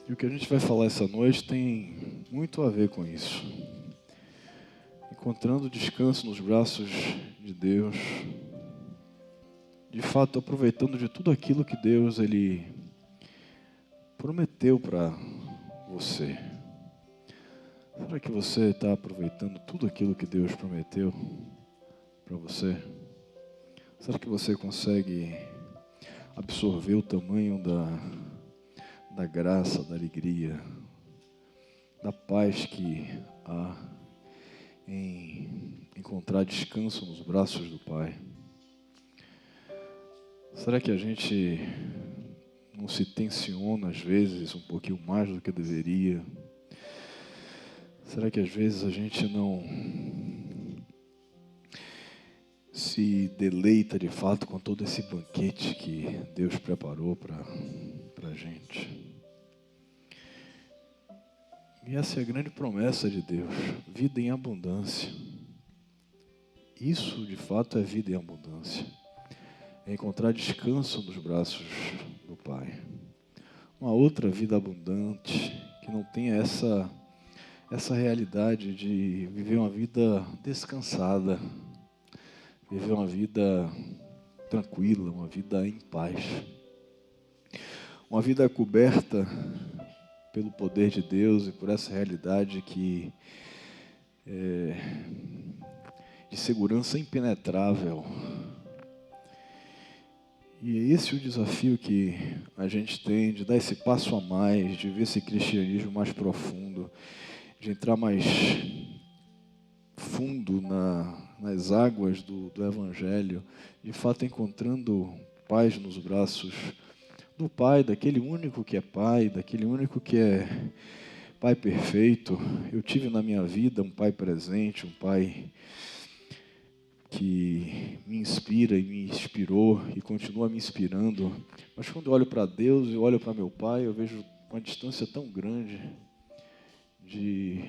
E o que a gente vai falar essa noite tem muito a ver com isso. Encontrando descanso nos braços de Deus. De fato, aproveitando de tudo aquilo que Deus Ele prometeu para você. Será que você está aproveitando tudo aquilo que Deus prometeu para você? Será que você consegue absorver o tamanho da graça, da alegria, da paz que há em encontrar descanso nos braços do Pai? Será que a gente não se tensiona às vezes um pouquinho mais do que deveria? Será que às vezes a gente não se deleita de fato com todo esse banquete que Deus preparou para a gente? E essa é a grande promessa de Deus, vida em abundância. Isso de fato é vida em abundância. É encontrar descanso nos braços do Pai. Uma outra vida abundante que não tenha essa realidade de viver uma vida descansada, viver uma vida tranquila, uma vida em paz. Uma vida coberta pelo poder de Deus e por essa realidade que de segurança impenetrável. E é esse o desafio que a gente tem, de dar esse passo a mais, de ver esse cristianismo mais profundo, de entrar mais fundo nas águas do Evangelho, de fato encontrando paz nos braços do Pai, daquele único que é Pai, daquele único que é Pai perfeito. Eu tive na minha vida um Pai presente, um Pai que me inspira e me inspirou e continua me inspirando. Mas quando eu olho para Deus, eu olho para meu Pai, eu vejo uma distância tão grande de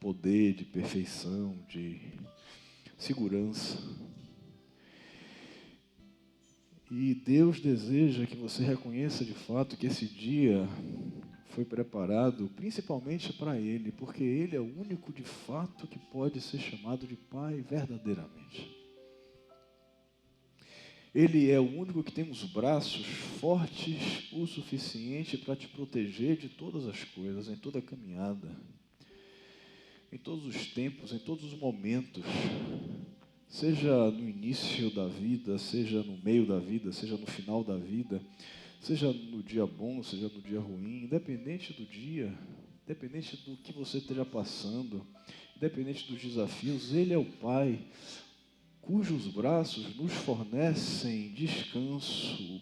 poder, de perfeição, de segurança. E Deus deseja que você reconheça de fato que esse dia foi preparado principalmente para Ele, porque Ele é o único de fato que pode ser chamado de Pai verdadeiramente. Ele é o único que tem os braços fortes o suficiente para te proteger de todas as coisas, em toda a caminhada, em todos os tempos, em todos os momentos, seja no início da vida, seja no meio da vida, seja no final da vida, seja no dia bom, seja no dia ruim, independente do dia, independente do que você esteja passando, independente dos desafios, Ele é o Pai cujos braços nos fornecem descanso.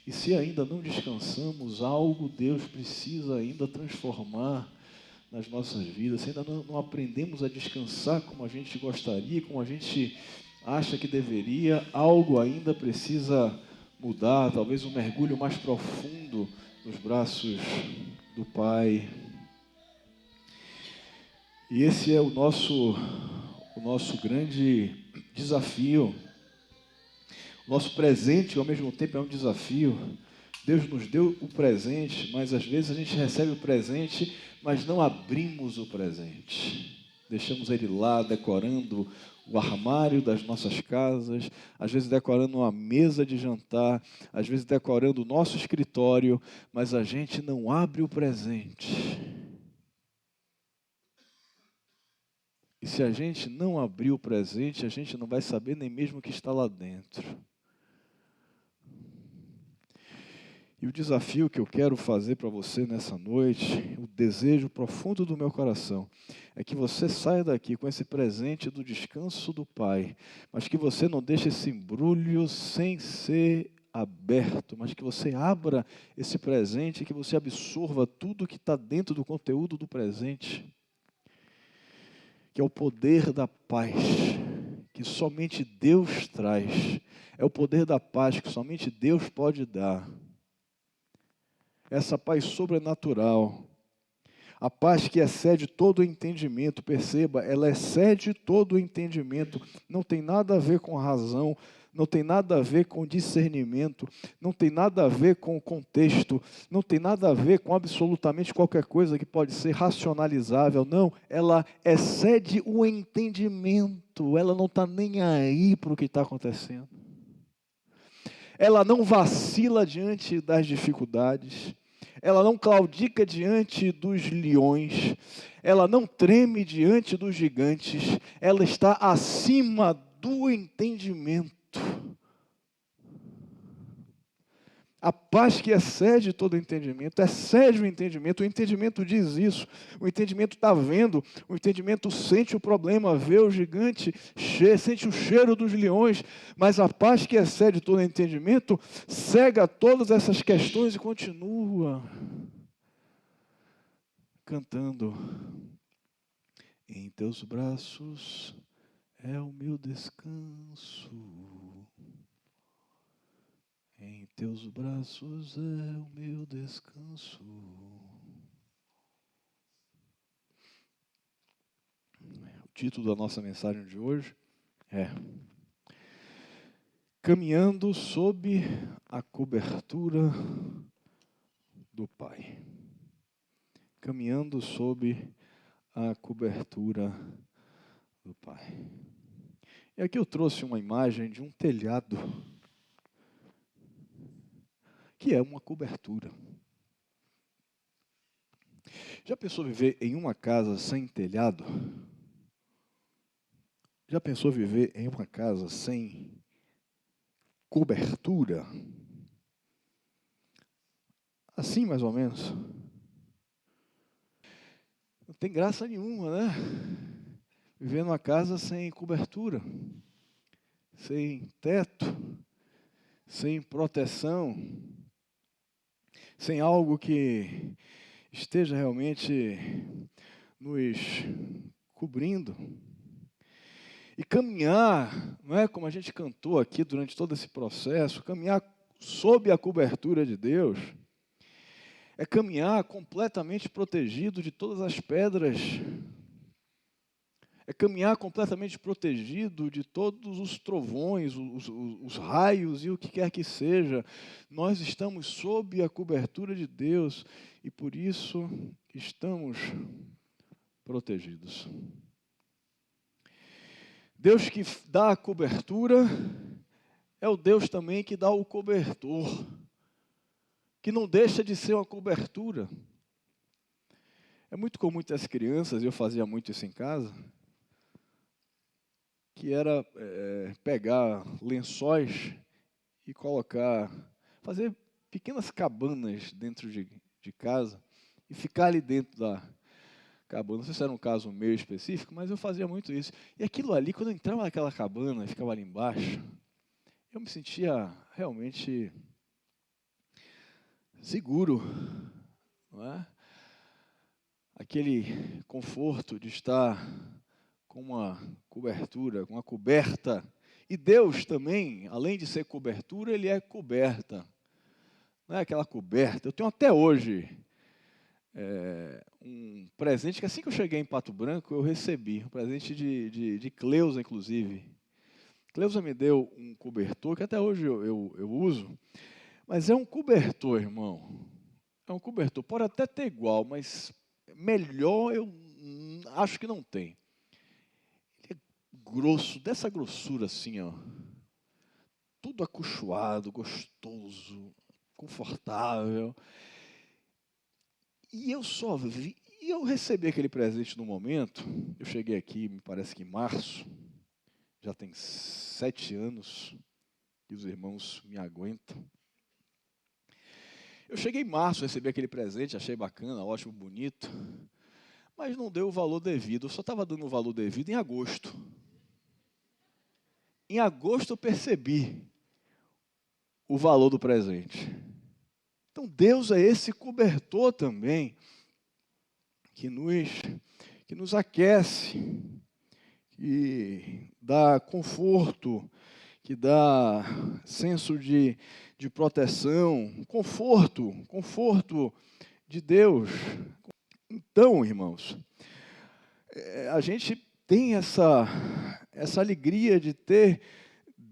E se ainda não descansamos, algo Deus precisa ainda transformar nas nossas vidas. Se ainda não aprendemos a descansar como a gente gostaria, como a gente acha que deveria, algo ainda precisa mudar, talvez um mergulho mais profundo nos braços do Pai. E esse é o nosso grande desafio. O nosso presente, ao mesmo tempo, é um desafio. Deus nos deu o presente, mas às vezes a gente recebe o presente, mas não abrimos o presente. Deixamos ele lá decorando o armário das nossas casas, às vezes decorando uma mesa de jantar, às vezes decorando o nosso escritório, mas a gente não abre o presente. E se a gente não abrir o presente, a gente não vai saber nem mesmo o que está lá dentro. E o desafio que eu quero fazer para você nessa noite, o desejo profundo do meu coração, é que você saia daqui com esse presente do descanso do Pai, mas que você não deixe esse embrulho sem ser aberto, mas que você abra esse presente, que você absorva tudo que está dentro do conteúdo do presente, que é o poder da paz, que somente Deus traz. É o poder da paz que somente Deus pode dar. Essa paz sobrenatural, a paz que excede todo o entendimento, perceba, ela excede todo o entendimento, não tem nada a ver com a razão, não tem nada a ver com discernimento, não tem nada a ver com contexto, não tem nada a ver com absolutamente qualquer coisa que pode ser racionalizável. Não, ela excede o entendimento, ela não está nem aí para o que está acontecendo. Ela não vacila diante das dificuldades, ela não claudica diante dos leões, ela não treme diante dos gigantes, ela está acima do entendimento. A paz que excede todo entendimento, excede o entendimento diz isso, o entendimento está vendo, o entendimento sente o problema, vê o gigante, sente o cheiro dos leões, mas a paz que excede todo entendimento cega todas essas questões e continua cantando. Em teus braços é o meu descanso. Em teus braços é o meu descanso. O título da nossa mensagem de hoje é Caminhando sob a cobertura do Pai. Caminhando sob a cobertura do Pai. E aqui eu trouxe uma imagem de um telhado, que é uma cobertura. Já pensou viver em uma casa sem telhado? Já pensou viver em uma casa sem cobertura? Assim, mais ou menos. Não tem graça nenhuma, né? Viver numa casa sem cobertura, sem teto, sem proteção, sem algo que esteja realmente nos cobrindo. E caminhar, não é como a gente cantou aqui durante todo esse processo, caminhar sob a cobertura de Deus, é caminhar completamente protegido de todas as pedras, é caminhar completamente protegido de todos os trovões, os raios e o que quer que seja. Nós estamos sob a cobertura de Deus e por isso estamos protegidos. Deus que dá a cobertura é o Deus também que dá o cobertor, que não deixa de ser uma cobertura. É muito comum ter as crianças, eu fazia muito isso em casa, que era pegar lençóis e colocar, fazer pequenas cabanas dentro de casa e ficar ali dentro da cabana. Não sei se era um caso meio específico, mas eu fazia muito isso. E aquilo ali, quando eu entrava naquela cabana e ficava ali embaixo, eu me sentia realmente seguro, não é? Aquele conforto de estar com uma cobertura, com uma coberta. E Deus também, além de ser cobertura, Ele é coberta. Não é aquela coberta. Eu tenho até hoje um presente que assim que eu cheguei em Pato Branco, eu recebi. Um presente de Cleusa, inclusive. Cleusa me deu um cobertor que até hoje eu uso. Mas é um cobertor, irmão. É um cobertor. Pode até ter igual, mas melhor eu acho que não tem. Ele é grosso, dessa grossura assim, ó. Tudo acolchoado, gostoso, confortável. E eu recebi aquele presente no momento. Eu cheguei aqui, me parece que em março. Já tem 7 anos que os irmãos me aguentam. Eu cheguei em março, recebi aquele presente, achei bacana, ótimo, bonito, mas não deu o valor devido. Eu só estava dando o valor devido em agosto. Em agosto eu percebi o valor do presente. Então Deus é esse cobertor também, que nos aquece, que dá conforto, que dá senso de proteção, conforto de Deus. Então, irmãos, a gente tem essa alegria de ter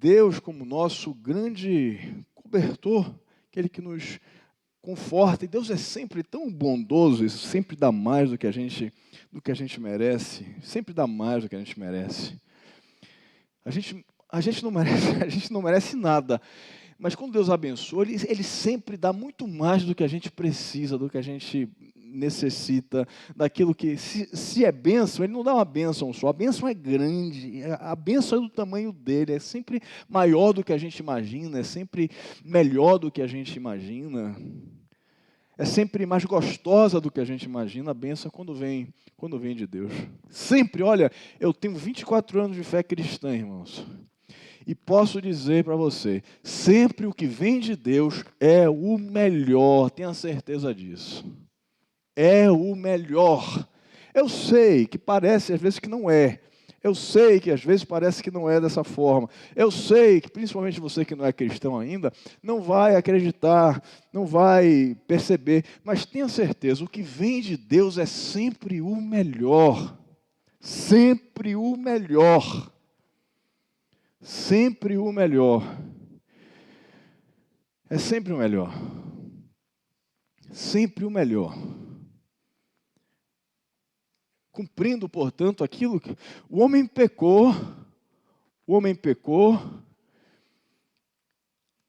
Deus como nosso grande cobertor, aquele que nos conforta. E Deus é sempre tão bondoso, e sempre dá mais do que a gente merece, sempre dá mais do que a gente merece. A gente não merece, a gente não merece nada, mas quando Deus abençoa, Ele sempre dá muito mais do que a gente precisa, do que a gente necessita, daquilo que, se é bênção, Ele não dá uma bênção só, a bênção é grande, a bênção é do tamanho dEle, é sempre maior do que a gente imagina, é sempre melhor do que a gente imagina, é sempre mais gostosa do que a gente imagina, a bênção quando vem de Deus. Sempre, olha, eu tenho 24 anos de fé cristã, irmãos, e posso dizer para você, sempre o que vem de Deus é o melhor, tenha certeza disso. É o melhor. Eu sei que parece às vezes que não é. Eu sei que às vezes parece que não é dessa forma. Eu sei que, principalmente você que não é cristão ainda, não vai acreditar, não vai perceber. Mas tenha certeza, o que vem de Deus é sempre o melhor. Sempre o melhor. Sempre o melhor. É sempre o melhor. Sempre o melhor. Cumprindo, portanto, aquilo que o homem pecou,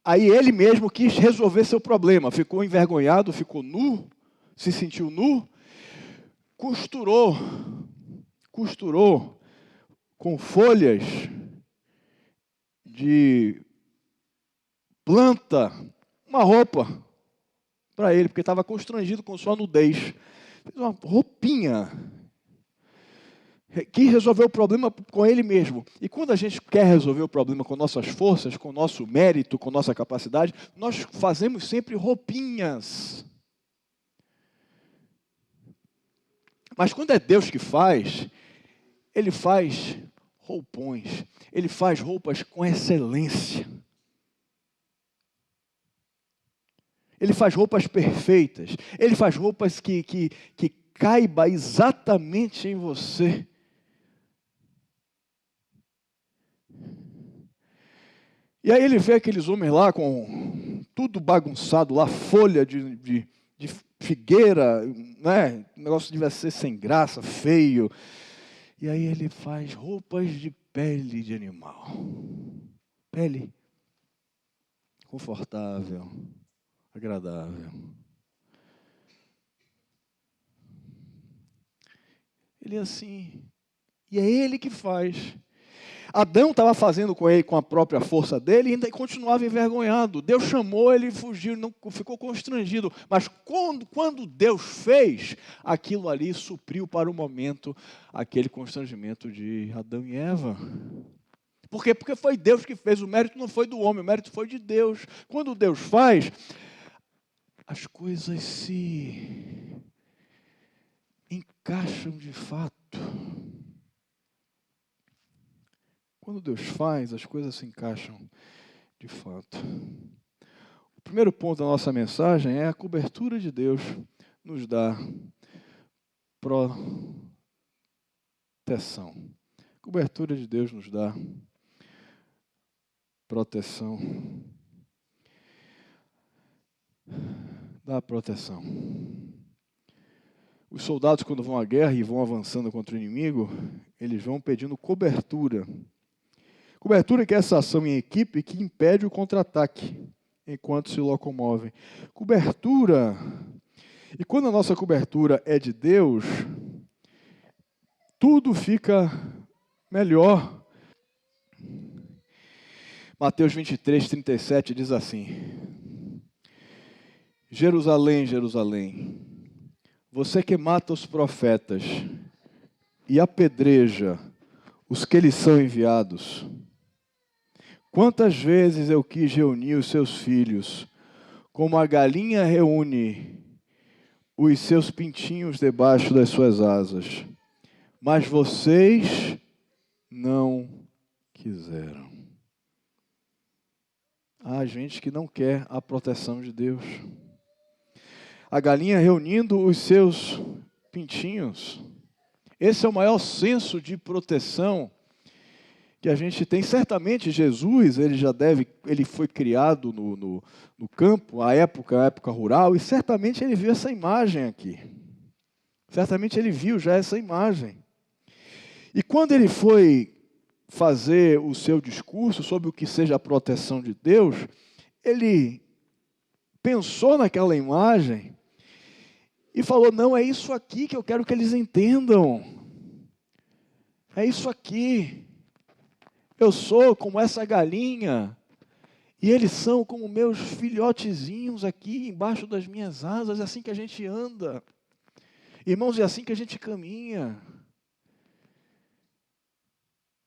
aí ele mesmo quis resolver seu problema, ficou envergonhado, ficou nu, se sentiu nu, costurou com folhas de planta uma roupa para ele, porque estava constrangido com sua nudez. Fez uma roupinha. Quis resolver o problema com ele mesmo. E quando a gente quer resolver o problema com nossas forças, com nosso mérito, com nossa capacidade, nós fazemos sempre roupinhas. Mas quando é Deus que faz, Ele faz roupões. Ele faz roupas com excelência. Ele faz roupas perfeitas. Ele faz roupas que caiba exatamente em você. E aí ele vê aqueles homens lá com tudo bagunçado lá, folha de figueira, né? O negócio devia ser sem graça, feio. E aí ele faz roupas de pele de animal. Pele confortável, agradável. Ele é assim, e é ele que faz. Adão estava fazendo com ele, com a própria força dele, e ainda continuava envergonhado. Deus chamou, ele fugiu, não, ficou constrangido. Mas quando Deus fez, aquilo ali supriu para o momento aquele constrangimento de Adão e Eva. Por quê? Porque foi Deus que fez, o mérito não foi do homem, o mérito foi de Deus. Quando Deus faz, as coisas se encaixam de fato. Quando Deus faz, as coisas se encaixam de fato. O primeiro ponto da nossa mensagem é a cobertura de Deus nos dá proteção. A cobertura de Deus nos dá proteção. Dá proteção. Os soldados, quando vão à guerra e vão avançando contra o inimigo, eles vão pedindo cobertura. Cobertura que é essa ação em equipe que impede o contra-ataque enquanto se locomovem. Cobertura. E quando a nossa cobertura é de Deus, tudo fica melhor. Mateus 23, 37 diz assim: Jerusalém, Jerusalém, você que mata os profetas e apedreja os que lhes são enviados, quantas vezes eu quis reunir os seus filhos, como a galinha reúne os seus pintinhos debaixo das suas asas, mas vocês não quiseram. Há gente que não quer a proteção de Deus. A galinha reunindo os seus pintinhos. Esse é o maior senso de proteção que a gente tem. Certamente Jesus, ele foi criado no campo, a época rural, e certamente ele viu essa imagem aqui. Certamente ele viu já essa imagem. E quando ele foi fazer o seu discurso sobre o que seja a proteção de Deus, ele pensou naquela imagem e falou: não, é isso aqui que eu quero que eles entendam. É isso aqui. Eu sou como essa galinha, e eles são como meus filhotezinhos aqui embaixo das minhas asas. É assim que a gente anda. Irmãos, é assim que a gente caminha.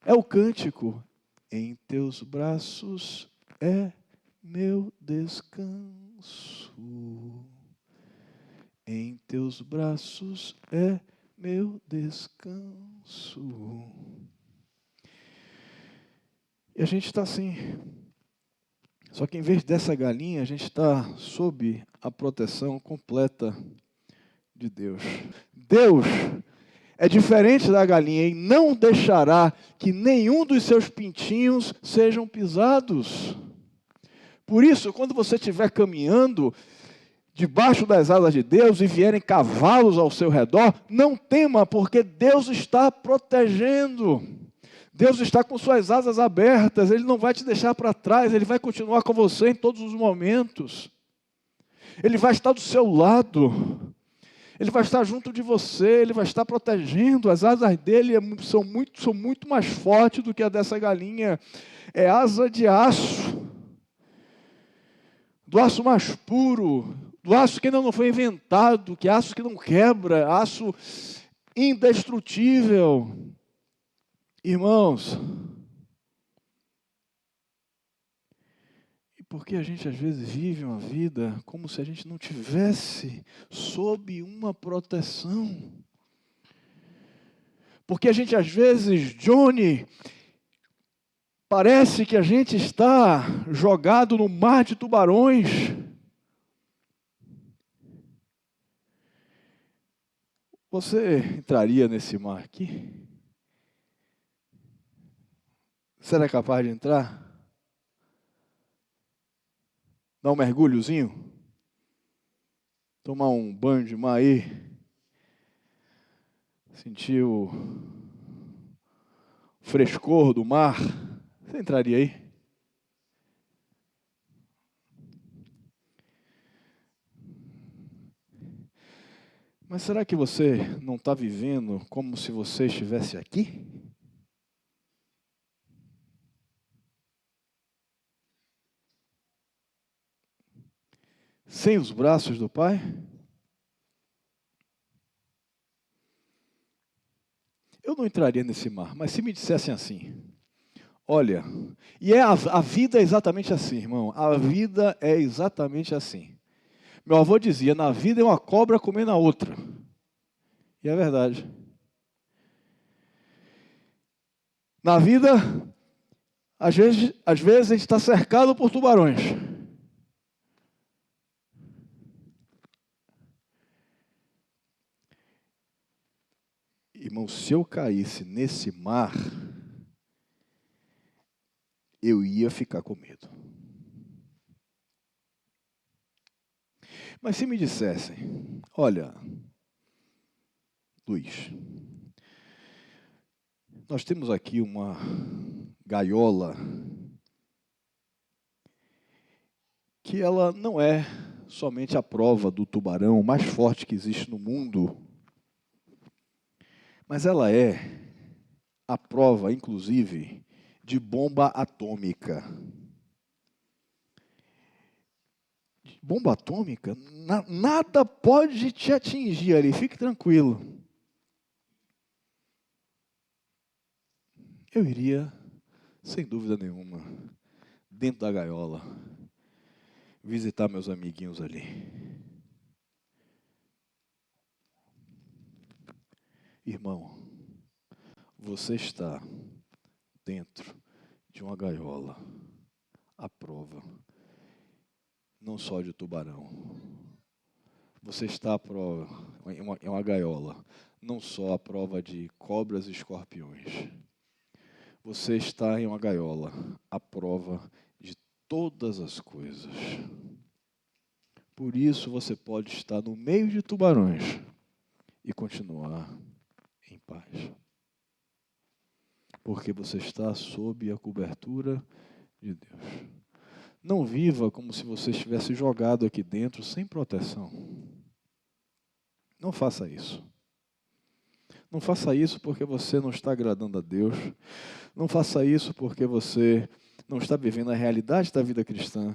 É o cântico: em teus braços é meu descanso. Em teus braços é meu descanso. E a gente está assim. Só que em vez dessa galinha, a gente está sob a proteção completa de Deus. Deus é diferente da galinha e não deixará que nenhum dos seus pintinhos sejam pisados. Por isso, quando você estiver caminhando debaixo das asas de Deus e vierem cavalos ao seu redor, não tema, porque Deus está protegendo. Deus está com suas asas abertas, Ele não vai te deixar para trás, Ele vai continuar com você em todos os momentos. Ele vai estar do seu lado, Ele vai estar junto de você, Ele vai estar protegendo. As asas dele são muito mais fortes do que a dessa galinha. É asa de aço, do aço mais puro, do aço que ainda não foi inventado, que é aço que não quebra, aço indestrutível. Irmãos, e porque a gente às vezes vive uma vida como se a gente não tivesse sob uma proteção. Porque a gente às vezes, Johnny, parece que a gente está jogado no mar de tubarões. Você entraria nesse mar aqui? Será capaz de entrar? Dar um mergulhozinho? Tomar um banho de mar aí? Sentir o frescor do mar? Você entraria aí? Mas será que você não está vivendo como se você estivesse aqui? Sem os braços do Pai? Eu não entraria nesse mar, mas se me dissessem assim, olha, e a vida é exatamente assim, irmão, a vida é exatamente assim. Meu avô dizia, na vida é uma cobra comendo a outra. E é verdade. Na vida, às vezes a gente está cercado por tubarões. Irmão, se eu caísse nesse mar, eu ia ficar com medo. Mas se me dissessem, olha, Luiz, nós temos aqui uma gaiola que ela não é somente a prova do tubarão mais forte que existe no mundo, mas ela é a prova, inclusive, de bomba atômica. Bomba atômica? Nada pode te atingir ali, fique tranquilo. Eu iria, sem dúvida nenhuma, dentro da gaiola, visitar meus amiguinhos ali. Irmão, você está dentro de uma gaiola, à prova, não só de tubarão. Você está à prova, em uma gaiola, não só à prova de cobras e escorpiões. você está em uma gaiola, à prova de todas as coisas. Por isso você pode estar no meio de tubarões e continuar em paz. Porque você está sob a cobertura de Deus. Não viva como se você estivesse jogado aqui dentro sem proteção. Não faça isso. Não faça isso porque você não está agradando a Deus. Não faça isso porque você não está vivendo a realidade da vida cristã.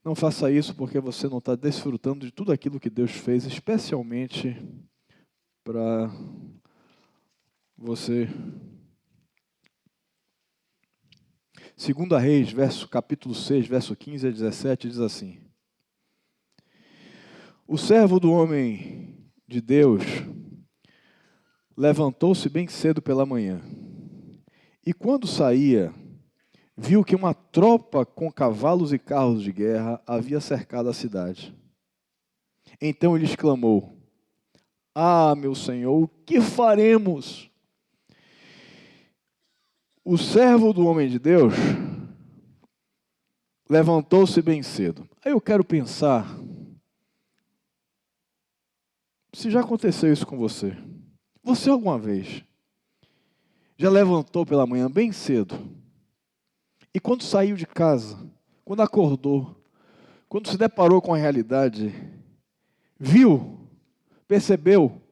Não faça isso porque você não está desfrutando de tudo aquilo que Deus fez, especialmente para você. 2 Reis, capítulo 6, verso 15 a 17, diz assim: O servo do homem de Deus levantou-se bem cedo pela manhã, e quando saía, viu que uma tropa com cavalos e carros de guerra havia cercado a cidade. Então ele exclamou: Ah, meu Senhor, o que faremos? O servo do homem de Deus levantou-se bem cedo. Aí eu quero pensar, se já aconteceu isso com você. Você alguma vez já levantou pela manhã bem cedo e quando saiu de casa, quando acordou, quando se deparou com a realidade, viu, percebeu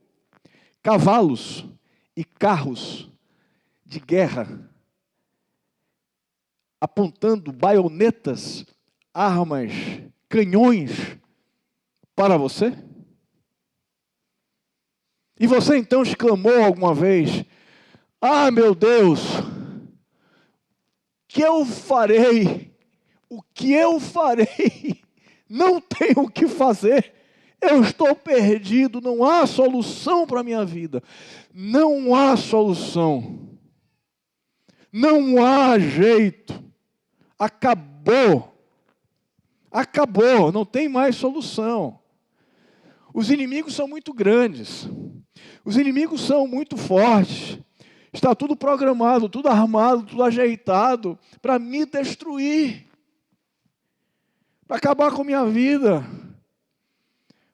cavalos e carros de guerra apontando baionetas, armas, canhões para você? E você então exclamou alguma vez: Ah, meu Deus, que eu farei? O que eu farei? Não tenho o que fazer. Eu estou perdido, não há solução para a minha vida. Não há solução. Não há jeito. Acabou. Acabou, não tem mais solução. Os inimigos são muito grandes. Os inimigos são muito fortes. Está tudo programado, tudo armado, tudo ajeitado para me destruir. Para acabar com minha vida.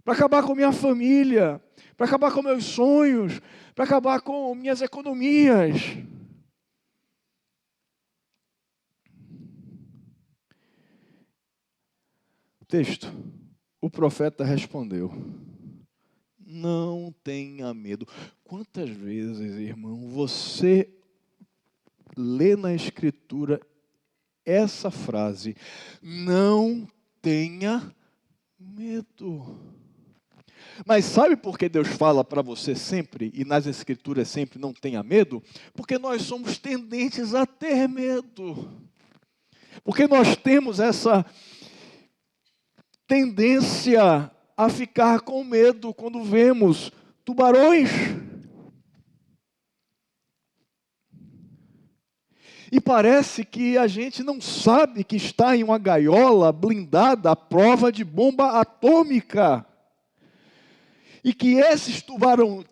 Para acabar com minha família. Para acabar com meus sonhos. Para acabar com minhas economias. Texto. O profeta respondeu: Não tenha medo. Quantas vezes, irmão, você lê na Escritura essa frase: Não tenha medo. Mas sabe por que Deus fala para você sempre, e nas Escrituras sempre, não tenha medo? Porque nós somos tendentes a ter medo. Porque nós temos essa tendência a ficar com medo quando vemos tubarões. E parece que a gente não sabe que está em uma gaiola blindada à prova de bomba atômica. E que esses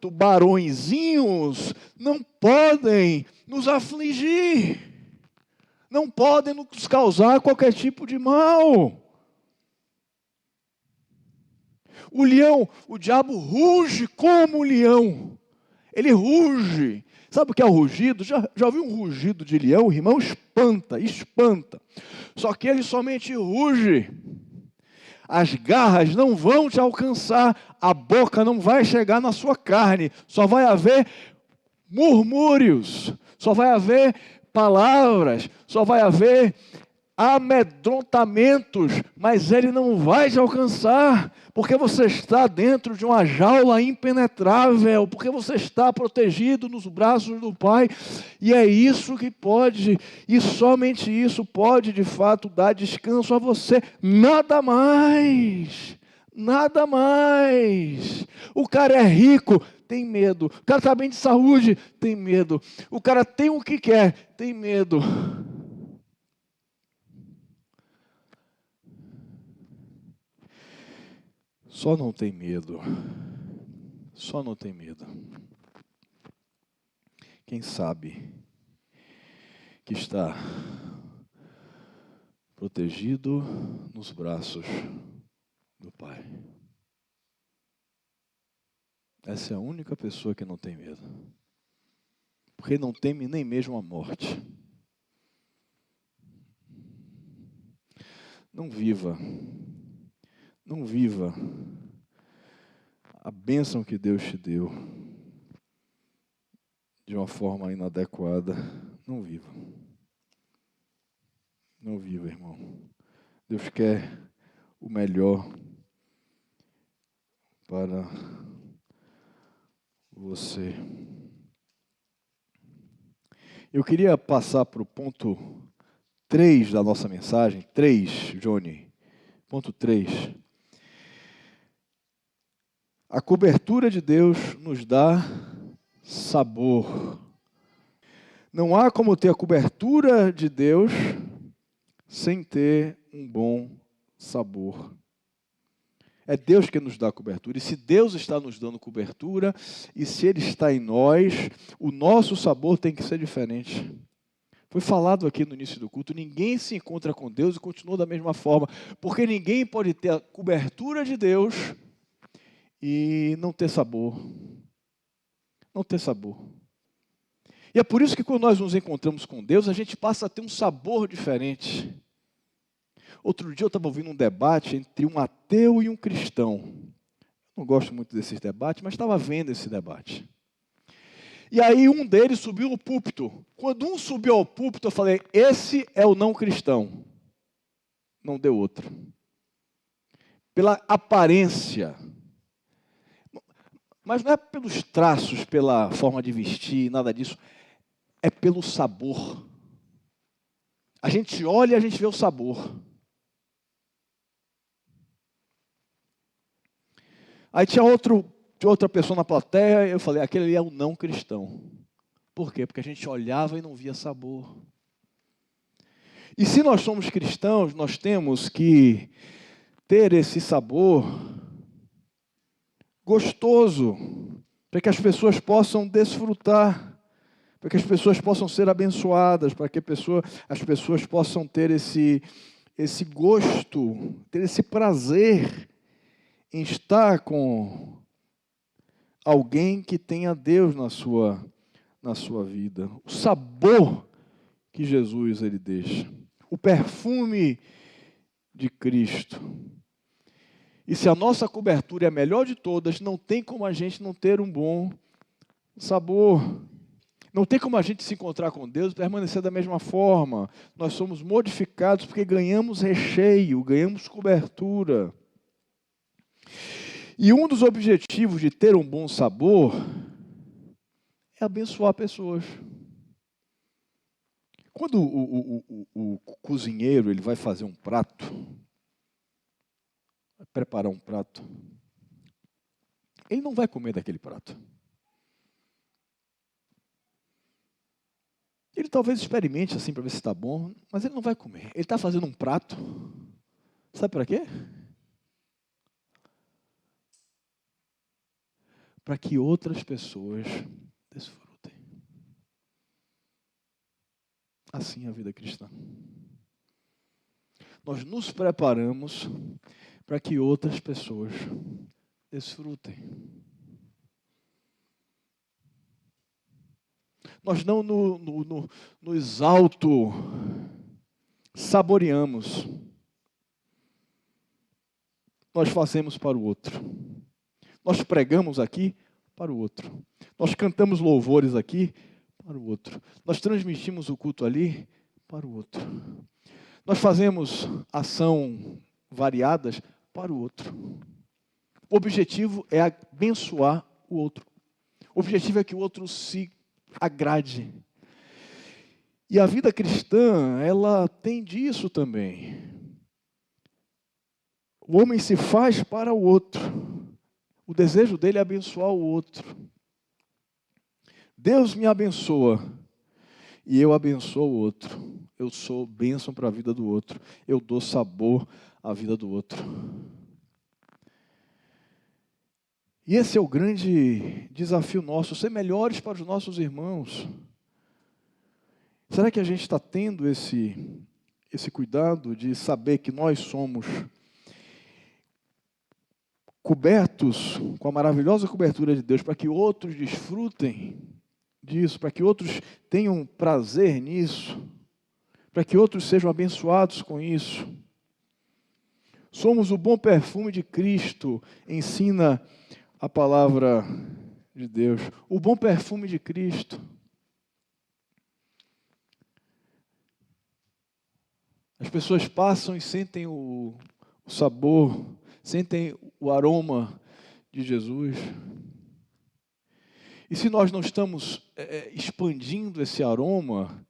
tubarõezinhos não podem nos afligir. Não podem nos causar qualquer tipo de mal. O leão, o diabo ruge como o leão. Ele ruge. Sabe o que é o rugido? Já ouviu um rugido de leão, irmão? Espanta, espanta. Só que ele somente ruge. As garras não vão te alcançar, a boca não vai chegar na sua carne. Só vai haver murmúrios, só vai haver palavras, só vai haver amedrontamentos, mas ele não vai te alcançar, porque você está dentro de uma jaula impenetrável, porque você está protegido nos braços do Pai, e é isso que pode, e somente isso pode de fato dar descanso a você, nada mais, nada mais. O cara é rico, tem medo. O cara está bem de saúde, tem medo. O cara tem o que quer, tem medo. Só não tem medo. Só não tem medo. Quem sabe que está protegido nos braços do Pai. Essa é a única pessoa que não tem medo. Porque não teme nem mesmo a morte. Não viva a bênção que Deus te deu de uma forma inadequada. Não viva. Não viva, irmão. Deus quer o melhor para você. Eu queria passar para o ponto 3 da nossa mensagem. 3, Johnny. Ponto 3. A cobertura de Deus nos dá sabor. Não há como ter a cobertura de Deus sem ter um bom sabor. É Deus que nos dá a cobertura. E se Deus está nos dando cobertura, e se Ele está em nós, o nosso sabor tem que ser diferente. Foi falado aqui no início do culto, ninguém se encontra com Deus e continua da mesma forma, porque ninguém pode ter a cobertura de Deus e não ter sabor. Não ter sabor. E é por isso que quando nós nos encontramos com Deus, a gente passa a ter um sabor diferente. Outro dia eu estava ouvindo um debate entre um ateu e um cristão. Não gosto muito desses debates, mas estava vendo esse debate. E aí um deles subiu ao púlpito. Quando um subiu ao púlpito, eu falei, esse é o não cristão. Não deu outro. Pela aparência. Mas não é pelos traços, pela forma de vestir, nada disso. É pelo sabor. A gente olha e a gente vê o sabor. Aí tinha outra pessoa na plateia, eu falei, aquele ali é o não cristão. Por quê? Porque a gente olhava e não via sabor. E se nós somos cristãos, nós temos que ter esse sabor gostoso, para que as pessoas possam desfrutar, para que as pessoas possam ser abençoadas, para que as pessoas possam ter esse gosto, ter esse prazer em estar com alguém que tenha Deus na sua vida. O sabor que Jesus ele deixa. O perfume de Cristo. E se a nossa cobertura é a melhor de todas, não tem como a gente não ter um bom sabor. Não tem como a gente se encontrar com Deus e permanecer da mesma forma. Nós somos modificados porque ganhamos recheio, ganhamos cobertura. E um dos objetivos de ter um bom sabor é abençoar pessoas. Quando o cozinheiro ele vai fazer um prato, vai preparar um prato, ele não vai comer daquele prato. Ele talvez experimente assim para ver se está bom, mas ele não vai comer. Ele está fazendo um prato, sabe para quê? Para que outras pessoas desfrutem. Assim é a vida cristã. Nós nos preparamos para que outras pessoas desfrutem. Nós não nos auto-saboreamos. Nós fazemos para o outro. Nós pregamos aqui para o outro. Nós cantamos louvores aqui para o outro. Nós transmitimos o culto ali para o outro. Nós fazemos ação variadas para o outro. O objetivo é abençoar o outro. O objetivo é que o outro se agrade. E a vida cristã, ela tem disso também. O homem se faz para o outro. O desejo dele é abençoar o outro. Deus me abençoa e eu abençoo o outro. Eu sou bênção para a vida do outro. Eu dou sabor à vida do outro. E esse é o grande desafio nosso, ser melhores para os nossos irmãos. Será que a gente está tendo esse cuidado de saber que nós somos cobertos com a maravilhosa cobertura de Deus para que outros desfrutem disso, para que outros tenham prazer nisso, para que outros sejam abençoados com isso? Somos o bom perfume de Cristo, ensina a palavra de Deus. O bom perfume de Cristo. As pessoas passam e sentem o sabor, sentem o aroma de Jesus. E se nós não estamos expandindo esse aroma,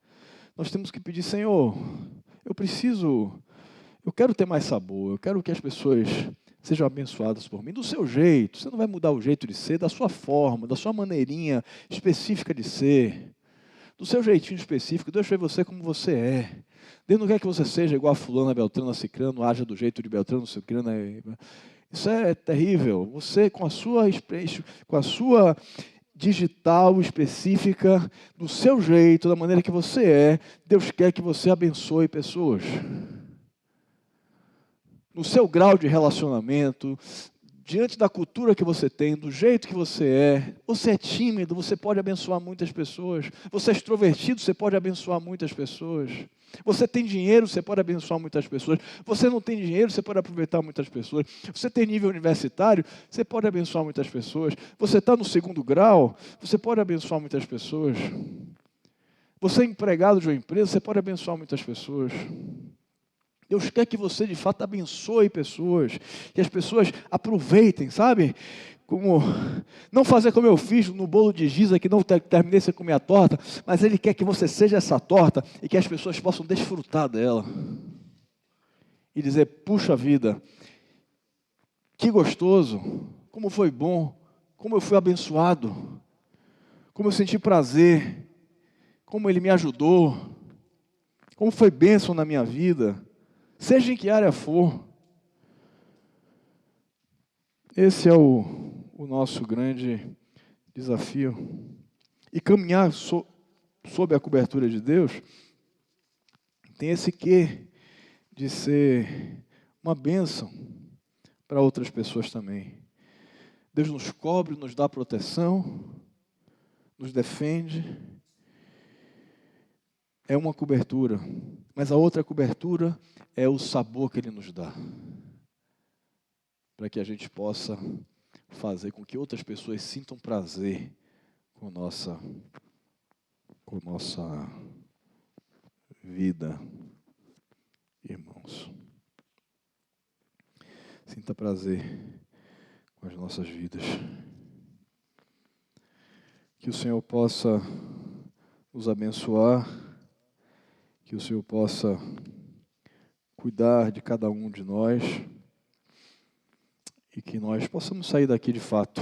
nós temos que pedir: Senhor, eu quero ter mais sabor, eu quero que as pessoas sejam abençoadas por mim, do seu jeito. Você não vai mudar o jeito de ser, da sua forma, da sua maneirinha específica de ser, do seu jeitinho específico. Deus fez você como você é. Deus não quer que você seja igual a fulana, Beltrano, a Cicrano, haja do jeito de Beltrano, Cicrano. Isso é terrível. Você, com a sua digital específica, do seu jeito, da maneira que você é, Deus quer que você abençoe pessoas. No seu grau de relacionamento, diante da cultura que você tem, do jeito que você é tímido, você pode abençoar muitas pessoas. Você é extrovertido, você pode abençoar muitas pessoas. Você tem dinheiro, você pode abençoar muitas pessoas. Você não tem dinheiro, você pode aproveitar muitas pessoas. Você tem nível universitário, você pode abençoar muitas pessoas. Você está no segundo grau, você pode abençoar muitas pessoas. Você é empregado de uma empresa, você pode abençoar muitas pessoas. Deus quer que você, de fato, abençoe pessoas, que as pessoas aproveitem, sabe? Como não fazer como eu fiz no bolo de giza, que não terminei sem comer a torta, mas Ele quer que você seja essa torta e que as pessoas possam desfrutar dela. E dizer: puxa vida, que gostoso, como foi bom, como eu fui abençoado, como eu senti prazer, como Ele me ajudou, como foi bênção na minha vida. Seja em que área for. Esse é o nosso grande desafio. E caminhar sob a cobertura de Deus tem esse quê de ser uma bênção para outras pessoas também. Deus nos cobre, nos dá proteção, nos defende. É uma cobertura. Mas a outra cobertura é o sabor que Ele nos dá, para que a gente possa fazer com que outras pessoas sintam prazer com nossa vida, irmãos. Sinta prazer com as nossas vidas. Que o Senhor possa nos abençoar, que o Senhor possa cuidar de cada um de nós e que nós possamos sair daqui de fato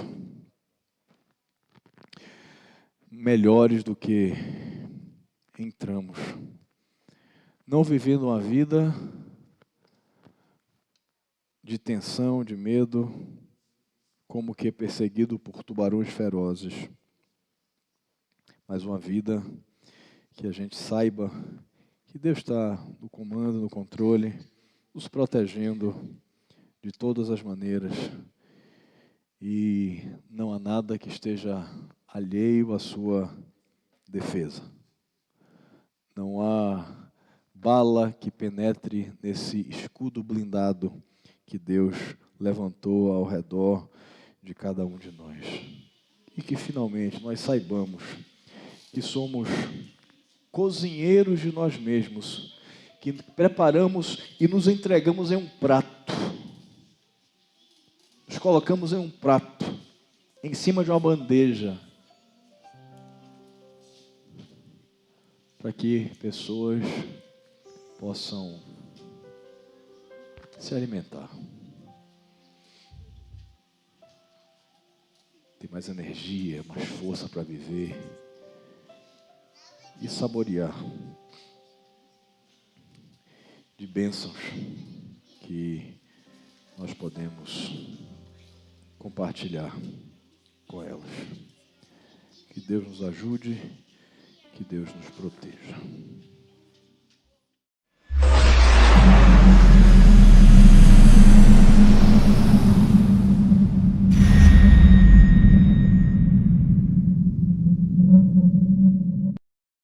melhores do que entramos. Não vivendo uma vida de tensão, de medo, como que perseguido por tubarões ferozes, mas uma vida que a gente saiba que Deus está no comando, no controle, nos protegendo de todas as maneiras e não há nada que esteja alheio à sua defesa. Não há bala que penetre nesse escudo blindado que Deus levantou ao redor de cada um de nós. E que finalmente nós saibamos que somos cozinheiros de nós mesmos, que preparamos e nos entregamos em um prato. Nos colocamos em um prato, em cima de uma bandeja, para que pessoas possam se alimentar, ter mais energia, mais força para viver e saborear de bênçãos que nós podemos compartilhar com elas. Que Deus nos ajude, Que Deus nos proteja.